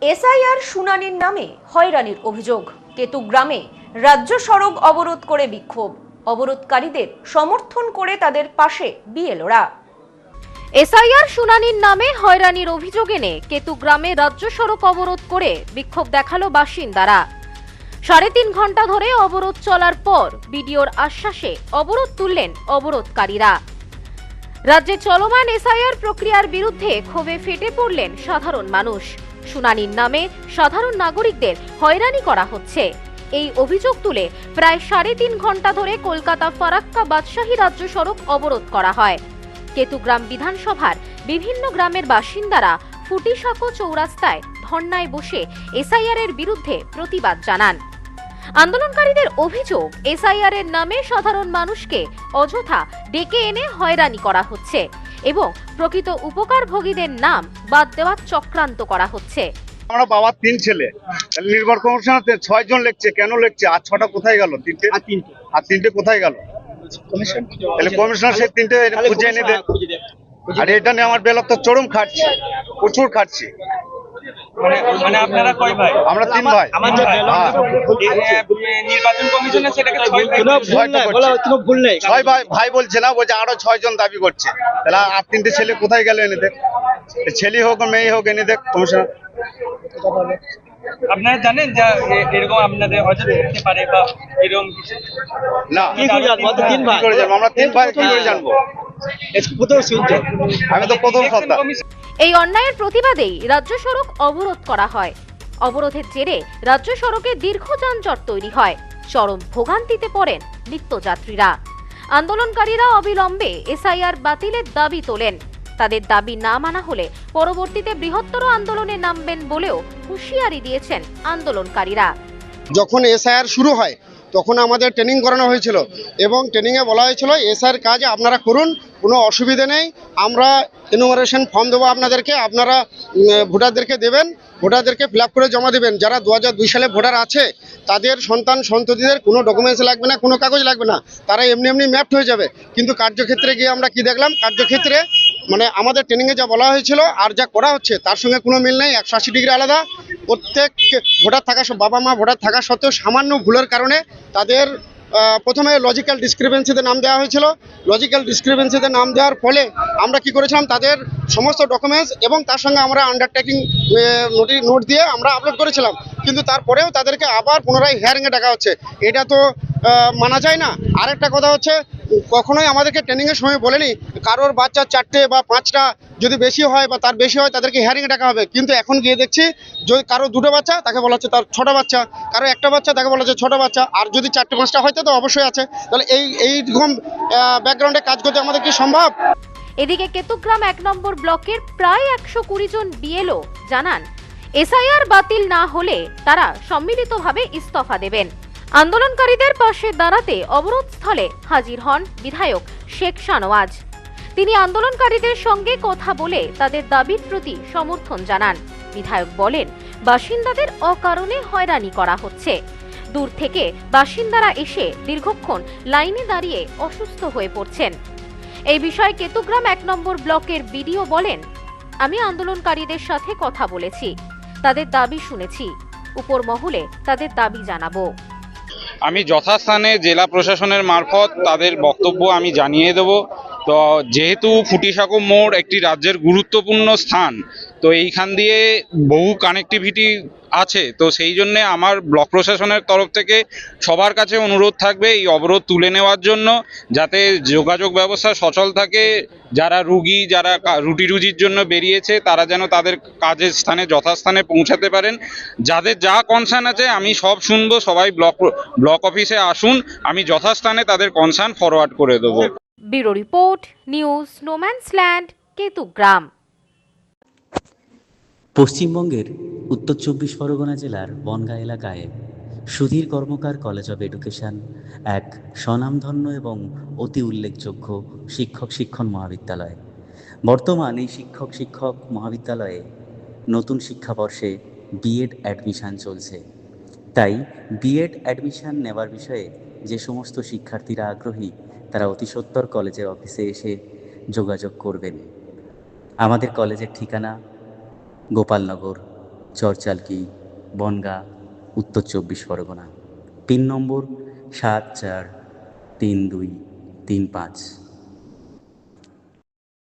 SIR শুনানির নামে হয়রানির অভিযোগ। কেতুগ্রামে রাজ্য সড়ক অবরোধ করে বিক্ষোভ। অবরোধকারীদের সমর্থন করে তাদের পাশে বিএলওরা। এসআইআর শুনানির নামে হয়রানির অভিযোগ এনে কেতুগ্রামে রাজ্য সড়ক অবরোধ করে বিক্ষোভ দেখালো বাসিন্দারা। 3.5 ঘন্টা ধরে অবরোধ চলার পর বিডিওর আশ্বাসে অবরোধ তুললেন অবরোধকারীরা। রাজ্যে চলমান এসআইআর প্রক্রিয়ার বিরুদ্ধে ক্ষোভে ফেটে পড়লেন সাধারণ মানুষ। শুনানির নামে সাধারণ নাগরিকদের হয়রানি করা হচ্ছে, এই অভিযোগ তুলে প্রায় 3.5 ঘন্টা ধরে কলকাতা ফারাক্কা বাদশাহী রাজ্য সড়ক অবরোধ করা হয়। কেতুগ্রাম বিধানসভার বিভিন্ন গ্রামের বাসিন্দারা ফুটিসাঁকো চৌরাস্তায় ধর্নায় বসে এসআইআর এর বিরুদ্ধে প্রতিবাদ জানান। আন্দোলনকারীদের অভিযোগ, এসআইআর এর নামে সাধারণ মানুষকে অযথা ডেকে এনে হয়রানি করা হচ্ছে এবং প্রকৃত উপকারভোগীদের নাম বাদ দেওয়ার চক্রান্ত করা হচ্ছে। আমরা বাবার 3 ছেলে, নির্ভর কমিশনাতে 6 জন লিখছে, কেন লিখছে? আর 6টা কোথায় গেল? 3টে কোথায় গেল? তাহলে কমিশনার সেই 3টে খুঁজে এনে দেন। আর এটা নিয়ে আমার বেলা তো চরম খাটছি, প্রচুর খাটছি। মানে আপনারা কয় ভাই? আমরা 3 ভাই। নির্বাচন কমিশনে সেটাকে 6 ভাই বলছে না, বলছে আরো 6 জন দাবি করছে। তাহলে আর 3টে ছেলে কোথায় গেল? এনে দেখ, ছেলে হোক মেয়ে হোক, এনে দেখ কমিশনার। আপনারা জানেন যে এরকম আপনাদের অযথা হতে পারে বা এরকম না, কি করে জানবো? তো 3 ভাই, আমরা 3 ভাই, কি করে জানবো? আমি তো প্রথম সত্তা। এই অন্যায়ের প্রতিবাদেই রাজ্য সড়ক অবরোধ করা হয়। অবরোধের জেরে রাজ্য সড়কে দীর্ঘ যানজট তৈরি হয়। চরম ভোগান্তিতে পড়েন নিত্যযাত্রীরা। আন্দোলনকারীরা অবিলম্বে এসআইআর বাতিলের দাবি তোলেন। তাদের দাবি না মানা হলে পরবর্তীতে বৃহত্তর আন্দোলনে নামবেন বলেও হুঁশিয়ারি দিয়েছেন আন্দোলনকারীরা। যখন এসআইআর শুরু হয় তখন আমাদের ট্রেনিং করানো হয়েছিল এবং ট্রেনিংয়ে বলা হয়েছিল এসআইআর কাজ আপনারা করুন, কোনো অসুবিধে নেই, আমরা এনুমারেশন ফর্ম দেবো আপনাদেরকে, আপনারা ভোটারদেরকে দেবেন, ভোটারদেরকে ফিল আপ করে জমা দেবেন। যারা 2002 সালে ভোটার আছে তাদের সন্তান সন্ততিদের কোনো ডকুমেন্টস লাগবে না, কোনো কাগজ লাগবে না, তারা এমনি এমনি ম্যাপড হয়ে যাবে। কিন্তু কার্যক্ষেত্রে গিয়ে আমরা কি দেখলাম? কার্যক্ষেত্রে মানে আমাদের ট্রেনিংয়ে যা বলা হয়েছিল আর যা করা হচ্ছে তার সঙ্গে কোনো মিল নেই, 180 ডিগ্রি আলাদা। প্রত্যেক ভোটার থাকা, বাবা মা ভোটার থাকা সত্ত্বেও সামান্য ভুলের কারণে তাদের প্রথমে লজিক্যাল ডিসক্রিপেন্সিতে নাম দেওয়া হয়েছিল। লজিক্যাল ডিসক্রিপেন্সিতে নাম দেওয়ার ফলে আমরা কি করেছিলাম, তাদের সমস্ত ডকুমেন্টস এবং তার সঙ্গে আমরা আন্ডারটেকিং নোট দিয়ে আমরা আপলোড করেছিলাম। কিন্তু তারপরেও তাদেরকে আবার পুনরায় হিয়ারিংয়ে ডাকা হচ্ছে, এটা তো মানা যায় না। আরেকটা কথা হচ্ছে, কখনোই আমাদেরকে ট্রেনিংয়ের সময় বলেনি কারোর বাচ্চা 4টে বা 5টা যদি বেশি হয় বা তার বেশি হয় তাদেরকে হিয়ারিংয়ে ডাকা হবে। কিন্তু এখন গিয়ে দেখছি যদি কারো 2টো বাচ্চা তাকে বলা হচ্ছে তার 6টা বাচ্চা, কারো 1টা বাচ্চা তাকে বলা হচ্ছে 6টা বাচ্চা, আর যদি 4টে 5টা হয়তো তো অবশ্যই আছে। তাহলে এইরকম ব্যাকগ্রাউন্ডে কাজ করতে আমাদের কি সম্ভব? এদিকে কেতুগ্রাম 1 নম্বর ব্লকের প্রায় 120 জন বিএলও জানান, এসআইআর বাতিল না হলে তারা সম্মিলিতভাবে ইস্তফা দেবেন। আন্দোলনকারীদের পাশে দাঁড়াতে অবরোধস্থলে হাজির হন বিধায়ক শেখ শানওয়াজ। তিনি আন্দোলনকারীদের সঙ্গে কথা বলে তাদের দাবির প্রতি সমর্থন জানান। বিধায়ক বলেন, বাসিন্দাদের অকারণে হয়রানি করা হচ্ছে। দূর থেকে বাসিন্দারা এসে দীর্ঘক্ষণ লাইনে দাঁড়িয়ে অসুস্থ হয়ে পড়ছেন। এই বিষয়ে কেতুগ্রাম 1 নম্বর ব্লকের বিডিও বলেন, আমি আন্দোলনকারীদের সাথে কথা বলেছি, তাদের দাবি শুনেছি, উপর মহলে তাদের দাবি জানাবো। আমি যথাস্থানে জেলা প্রশাসনের মারফত তাদের বক্তব্য আমি জানিয়ে দেব। তো যেহেতু ফুটিসাঁকো মোড় একটি রাজ্যের গুরুত্বপূর্ণ স্থান, তো এইখান দিয়ে বহু কানেক্টিভিটি আছে, তো সেই জন্যে আমার ব্লক প্রশাসনের তরফ থেকে সবার কাছে অনুরোধ থাকবে এই অবরোধ তুলে নেওয়ার জন্য, যাতে যোগাযোগ ব্যবস্থা সচল থাকে। যারা রুগী, যারা রুটি রুজির জন্য বেরিয়েছে, তারা যেন তাদের কাজের স্থানে যথাস্থানে পৌঁছাতে পারেন। যাদের যা কনসার্ন আছে আমি সব শুনবো, সবাই ব্লক অফিসে আসুন, আমি যথাস্থানে তাদের কনসার্ন ফরওয়ার্ড করে দেবো। Bureau report, news no man's land, Ketugram. পশ্চিমবঙ্গের উত্তর 24 পরগনা জেলার বনগাঁ এলাকায় সুধীর কর্মকার কলেজ অব এডুকেশন এক স্বনামধন্য এবং অতি উল্লেখযোগ্য শিক্ষণ মহাবিদ্যালয়। বর্তমান এই শিক্ষক মহাবিদ্যালয়ে নতুন শিক্ষাবর্ষে বিএড অ্যাডমিশন চলছে। তাই বিএড অ্যাডমিশন নেওয়ার বিষয়ে যে সমস্ত শিক্ষার্থীরা আগ্রহী তারা অতি সত্বর কলেজের অফিসে এসে যোগাযোগ করবেন। আমাদের কলেজের ঠিকানা গোপালনগর, চরচালকি, বনগাঁ, উত্তর 24 পরগনা। পিন নম্বর 743235।